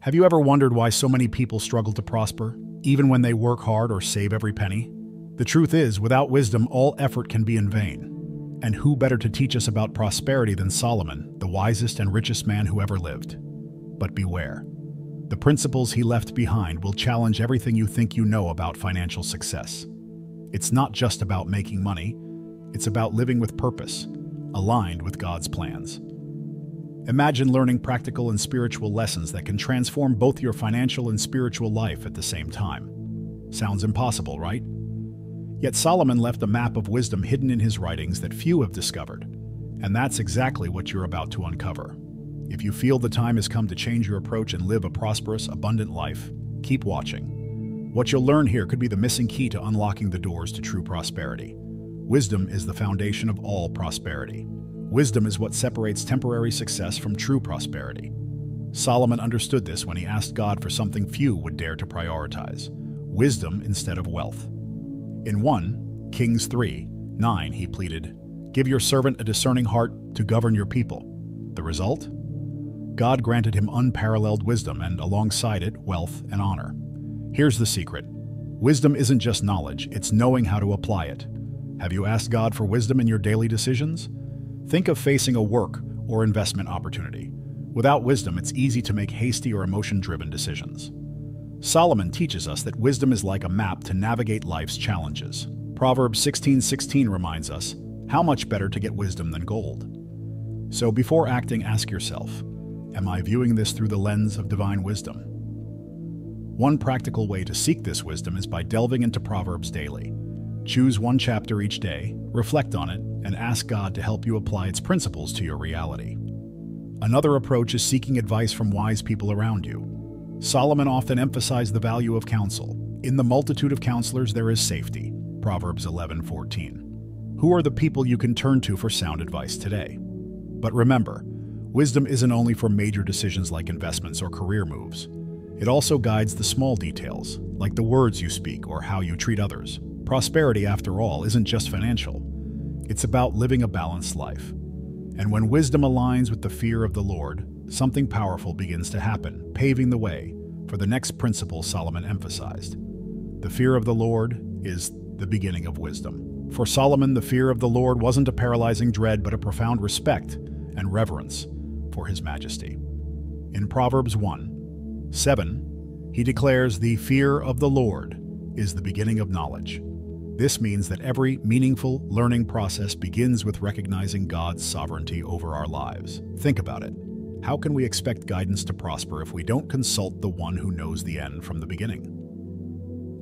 Have you ever wondered why so many people struggle to prosper, even when they work hard or save every penny? The truth is, without wisdom, all effort can be in vain. And who better to teach us about prosperity than Solomon, the wisest and richest man who ever lived? But beware. The principles he left behind will challenge everything you think you know about financial success. It's not just about making money, it's about living with purpose, aligned with God's plans. Imagine learning practical and spiritual lessons that can transform both your financial and spiritual life at the same time. Sounds impossible, right? Yet Solomon left a map of wisdom hidden in his writings that few have discovered. And that's exactly what you're about to uncover. If you feel the time has come to change your approach and live a prosperous, abundant life, keep watching. What you'll learn here could be the missing key to unlocking the doors to true prosperity. Wisdom is the foundation of all prosperity. Wisdom is what separates temporary success from true prosperity. Solomon understood this when he asked God for something few would dare to prioritize: wisdom instead of wealth. In 1 Kings 3:9, he pleaded, "Give your servant a discerning heart to govern your people." The result? God granted him unparalleled wisdom and, alongside it, wealth and honor. Here's the secret. Wisdom isn't just knowledge, it's knowing how to apply it. Have you asked God for wisdom in your daily decisions? Think of facing a work or investment opportunity. Without wisdom, it's easy to make hasty or emotion-driven decisions. Solomon teaches us that wisdom is like a map to navigate life's challenges. Proverbs 16:16 reminds us, "How much better to get wisdom than gold?" So before acting, ask yourself, am I viewing this through the lens of divine wisdom? One practical way to seek this wisdom is by delving into Proverbs daily. Choose one chapter each day, reflect on it, and ask God to help you apply its principles to your reality. Another approach is seeking advice from wise people around you. Solomon often emphasized the value of counsel. In the multitude of counselors there is safety. Proverbs 11:14. Who are the people you can turn to for sound advice today? But remember, wisdom isn't only for major decisions like investments or career moves. It also guides the small details, like the words you speak or how you treat others. Prosperity, after all, isn't just financial. It's about living a balanced life. And when wisdom aligns with the fear of the Lord, something powerful begins to happen, paving the way for the next principle Solomon emphasized. The fear of the Lord is the beginning of wisdom. For Solomon, the fear of the Lord wasn't a paralyzing dread, but a profound respect and reverence for his majesty. In Proverbs 1:7, he declares, "The fear of the Lord is the beginning of knowledge." This means that every meaningful learning process begins with recognizing God's sovereignty over our lives. Think about it. How can we expect guidance to prosper if we don't consult the one who knows the end from the beginning?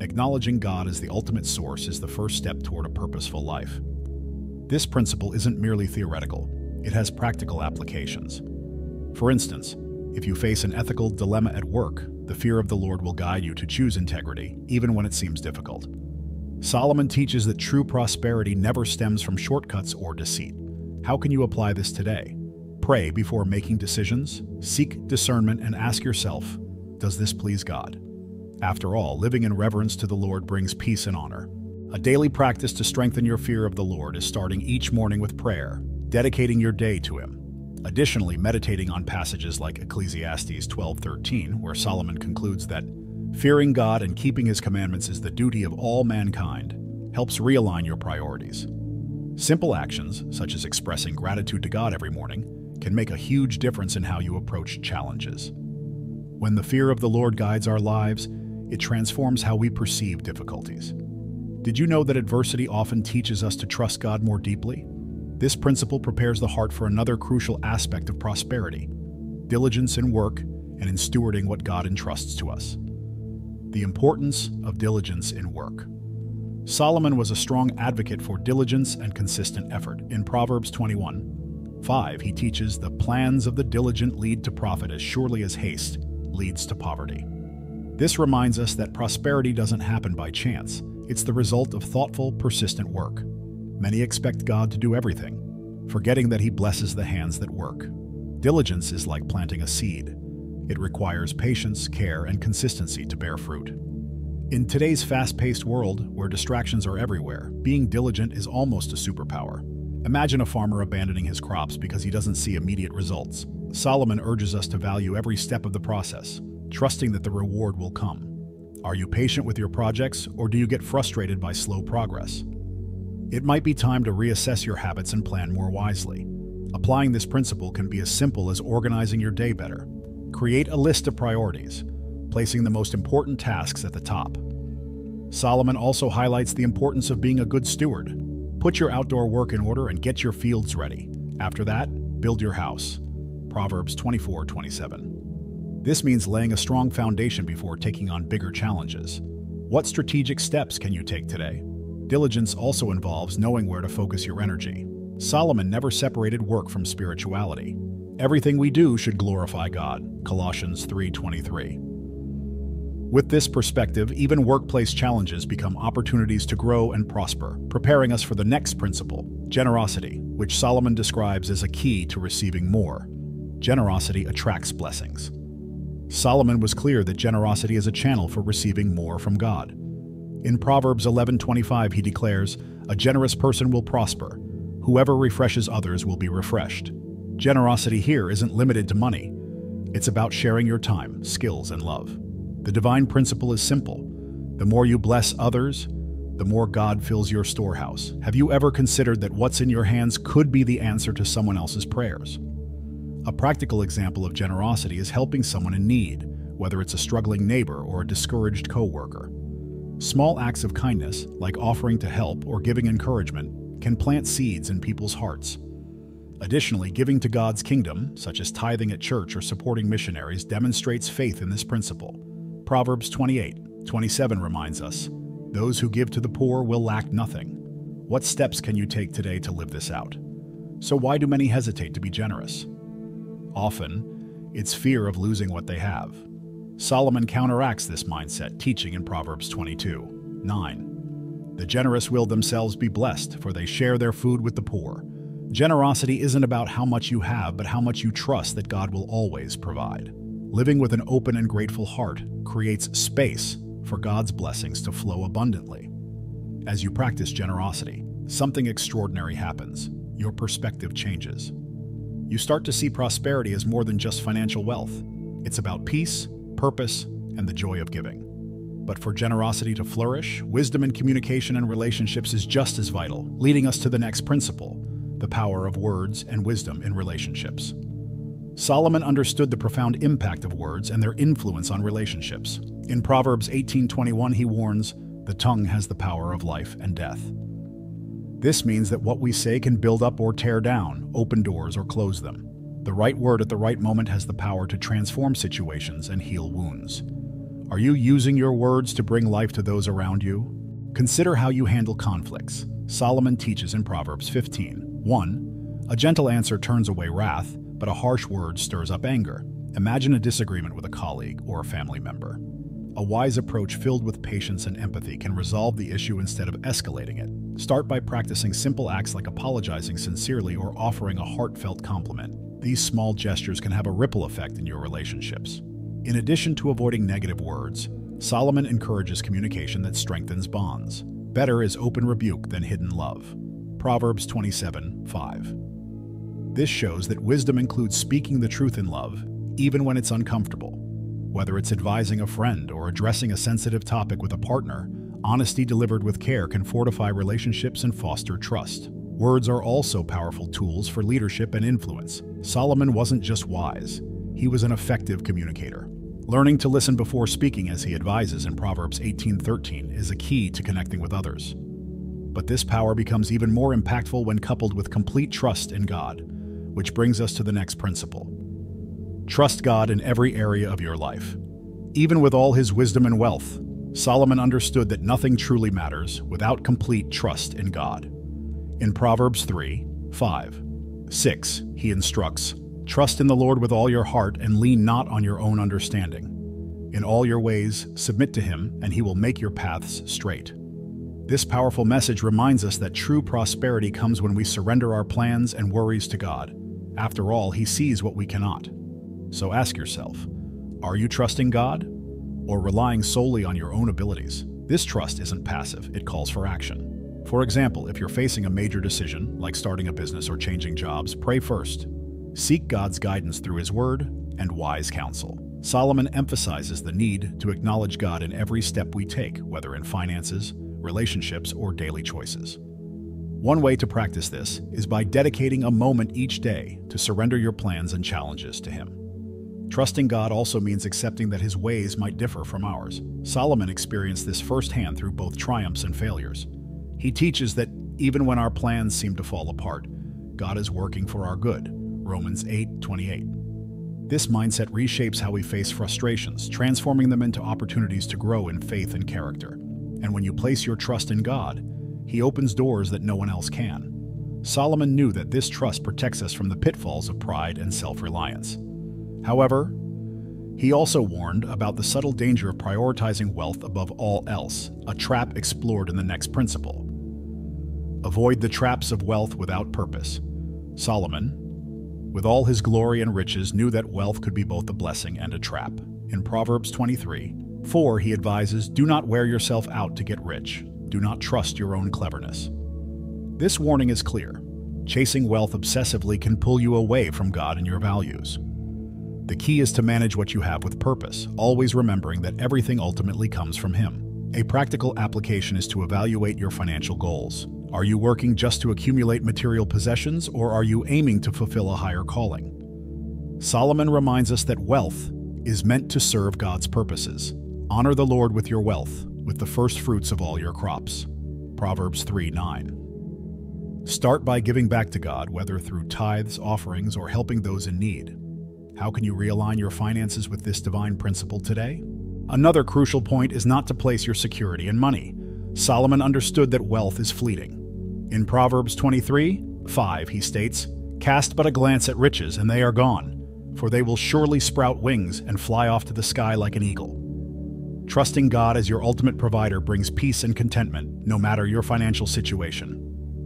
Acknowledging God as the ultimate source is the first step toward a purposeful life. This principle isn't merely theoretical, it has practical applications. For instance, if you face an ethical dilemma at work, the fear of the Lord will guide you to choose integrity, even when it seems difficult. Solomon teaches that true prosperity never stems from shortcuts or deceit. How can you apply this today? Pray before making decisions, seek discernment, and ask yourself, does this please God? After all, living in reverence to the Lord brings peace and honor. A daily practice to strengthen your fear of the Lord is starting each morning with prayer, dedicating your day to Him. Additionally, meditating on passages like Ecclesiastes 12:13, where Solomon concludes that fearing God and keeping His commandments is the duty of all mankind, helps realign your priorities. Simple actions, such as expressing gratitude to God every morning, can make a huge difference in how you approach challenges. When the fear of the Lord guides our lives, it transforms how we perceive difficulties. Did you know that adversity often teaches us to trust God more deeply? This principle prepares the heart for another crucial aspect of prosperity: diligence in work and in stewarding what God entrusts to us. The importance of diligence in work. Solomon was a strong advocate for diligence and consistent effort. In Proverbs 21:5, he teaches, "The plans of the diligent lead to profit as surely as haste leads to poverty." This reminds us that prosperity doesn't happen by chance. It's the result of thoughtful, persistent work. Many expect God to do everything, forgetting that He blesses the hands that work. Diligence is like planting a seed. It requires patience, care, and consistency to bear fruit. In today's fast-paced world, where distractions are everywhere, being diligent is almost a superpower. Imagine a farmer abandoning his crops because he doesn't see immediate results. Solomon urges us to value every step of the process, trusting that the reward will come. Are you patient with your projects, or do you get frustrated by slow progress? It might be time to reassess your habits and plan more wisely. Applying this principle can be as simple as organizing your day better. Create a list of priorities, placing the most important tasks at the top. Solomon also highlights the importance of being a good steward. Put your outdoor work in order and get your fields ready. After that, build your house. Proverbs 24:27. This means laying a strong foundation before taking on bigger challenges. What strategic steps can you take today? Diligence also involves knowing where to focus your energy. Solomon never separated work from spirituality. Everything we do should glorify God. Colossians 3:23. With this perspective, even workplace challenges become opportunities to grow and prosper, preparing us for the next principle, generosity, which Solomon describes as a key to receiving more. Generosity attracts blessings. Solomon was clear that generosity is a channel for receiving more from God. In Proverbs 11:25, he declares, "A generous person will prosper. Whoever refreshes others will be refreshed." Generosity here isn't limited to money. It's about sharing your time, skills, and love. The divine principle is simple. The more you bless others, the more God fills your storehouse. Have you ever considered that what's in your hands could be the answer to someone else's prayers? A practical example of generosity is helping someone in need, whether it's a struggling neighbor or a discouraged coworker. Small acts of kindness, like offering to help or giving encouragement, can plant seeds in people's hearts. Additionally, giving to God's kingdom, such as tithing at church or supporting missionaries, demonstrates faith in this principle. Proverbs 28:27 reminds us, "Those who give to the poor will lack nothing." What steps can you take today to live this out? So why do many hesitate to be generous? Often, it's fear of losing what they have. Solomon counteracts this mindset, teaching in Proverbs 22:9. "The generous will themselves be blessed, for they share their food with the poor." Generosity isn't about how much you have, but how much you trust that God will always provide. Living with an open and grateful heart creates space for God's blessings to flow abundantly. As you practice generosity, something extraordinary happens. Your perspective changes. You start to see prosperity as more than just financial wealth. It's about peace, purpose, and the joy of giving. But for generosity to flourish, wisdom in communication and relationships is just as vital, leading us to the next principle, the power of words and wisdom in relationships. Solomon understood the profound impact of words and their influence on relationships. In Proverbs 18:21, he warns, "The tongue has the power of life and death." This means that what we say can build up or tear down, open doors or close them. The right word at the right moment has the power to transform situations and heal wounds. Are you using your words to bring life to those around you? Consider how you handle conflicts. Solomon teaches in Proverbs 15:1, "A gentle answer turns away wrath, but a harsh word stirs up anger." Imagine a disagreement with a colleague or a family member. A wise approach filled with patience and empathy can resolve the issue instead of escalating it. Start by practicing simple acts like apologizing sincerely or offering a heartfelt compliment. These small gestures can have a ripple effect in your relationships. In addition to avoiding negative words, Solomon encourages communication that strengthens bonds. Better is open rebuke than hidden love. Proverbs 27:5. This shows that wisdom includes speaking the truth in love, even when it's uncomfortable. Whether it's advising a friend or addressing a sensitive topic with a partner, honesty delivered with care can fortify relationships and foster trust. Words are also powerful tools for leadership and influence. Solomon wasn't just wise, he was an effective communicator. Learning to listen before speaking, as he advises in Proverbs 18:13, is a key to connecting with others. But this power becomes even more impactful when coupled with complete trust in God, which brings us to the next principle. Trust God in every area of your life. Even with all his wisdom and wealth, Solomon understood that nothing truly matters without complete trust in God. In Proverbs 3:5-6, he instructs, "Trust in the Lord with all your heart and lean not on your own understanding. In all your ways, submit to him, and he will make your paths straight." This powerful message reminds us that true prosperity comes when we surrender our plans and worries to God. After all, he sees what we cannot. So ask yourself, are you trusting God or relying solely on your own abilities? This trust isn't passive, it calls for action. For example, if you're facing a major decision, like starting a business or changing jobs, pray first. Seek God's guidance through his word and wise counsel. Solomon emphasizes the need to acknowledge God in every step we take, whether in finances, relationships, or daily choices. One way to practice this is by dedicating a moment each day to surrender your plans and challenges to Him. Trusting God also means accepting that His ways might differ from ours. Solomon experienced this firsthand through both triumphs and failures. He teaches that even when our plans seem to fall apart, God is working for our good. Romans 8:28. This mindset reshapes how we face frustrations, transforming them into opportunities to grow in faith and character. And when you place your trust in God, He opens doors that no one else can. Solomon knew that this trust protects us from the pitfalls of pride and self-reliance. However, he also warned about the subtle danger of prioritizing wealth above all else, a trap explored in the next principle. Avoid the traps of wealth without purpose. Solomon, with all his glory and riches, knew that wealth could be both a blessing and a trap. In Proverbs 23:4, he advises, "Do not wear yourself out to get rich. Do not trust your own cleverness." This warning is clear. Chasing wealth obsessively can pull you away from God and your values. The key is to manage what you have with purpose, always remembering that everything ultimately comes from Him. A practical application is to evaluate your financial goals. Are you working just to accumulate material possessions, or are you aiming to fulfill a higher calling? Solomon reminds us that wealth is meant to serve God's purposes. Honor the Lord with your wealth, with the first fruits of all your crops. Proverbs 3:9. Start by giving back to God, whether through tithes, offerings, or helping those in need. How can you realign your finances with this divine principle today? Another crucial point is not to place your security in money. Solomon understood that wealth is fleeting. In Proverbs 23:5, he states, "Cast but a glance at riches, and they are gone, for they will surely sprout wings and fly off to the sky like an eagle." Trusting God as your ultimate provider brings peace and contentment, no matter your financial situation.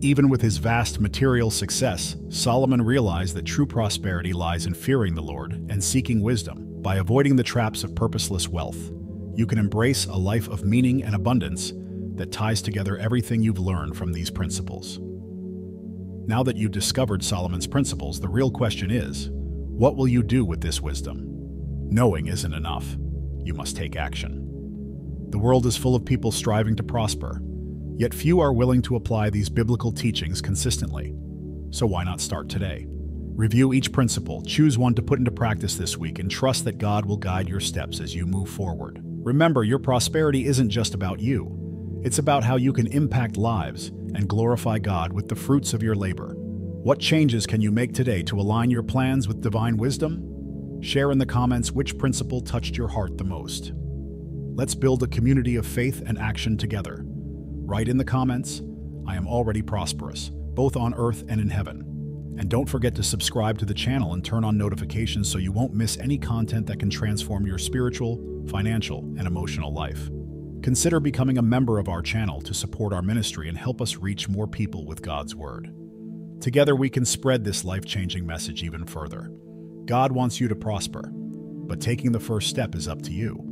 Even with his vast material success, Solomon realized that true prosperity lies in fearing the Lord and seeking wisdom. By avoiding the traps of purposeless wealth, you can embrace a life of meaning and abundance that ties together everything you've learned from these principles. Now that you've discovered Solomon's principles, the real question is, what will you do with this wisdom? Knowing isn't enough. You must take action. The world is full of people striving to prosper, yet few are willing to apply these biblical teachings consistently. So why not start today? Review each principle, choose one to put into practice this week, and trust that God will guide your steps as you move forward. Remember, your prosperity isn't just about you. It's about how you can impact lives and glorify God with the fruits of your labor. What changes can you make today to align your plans with divine wisdom? Share in the comments which principle touched your heart the most. Let's build a community of faith and action together. Write in the comments, "I am already prosperous, both on earth and in heaven." And don't forget to subscribe to the channel and turn on notifications so you won't miss any content that can transform your spiritual, financial, and emotional life. Consider becoming a member of our channel to support our ministry and help us reach more people with God's Word. Together we can spread this life-changing message even further. God wants you to prosper, but taking the first step is up to you.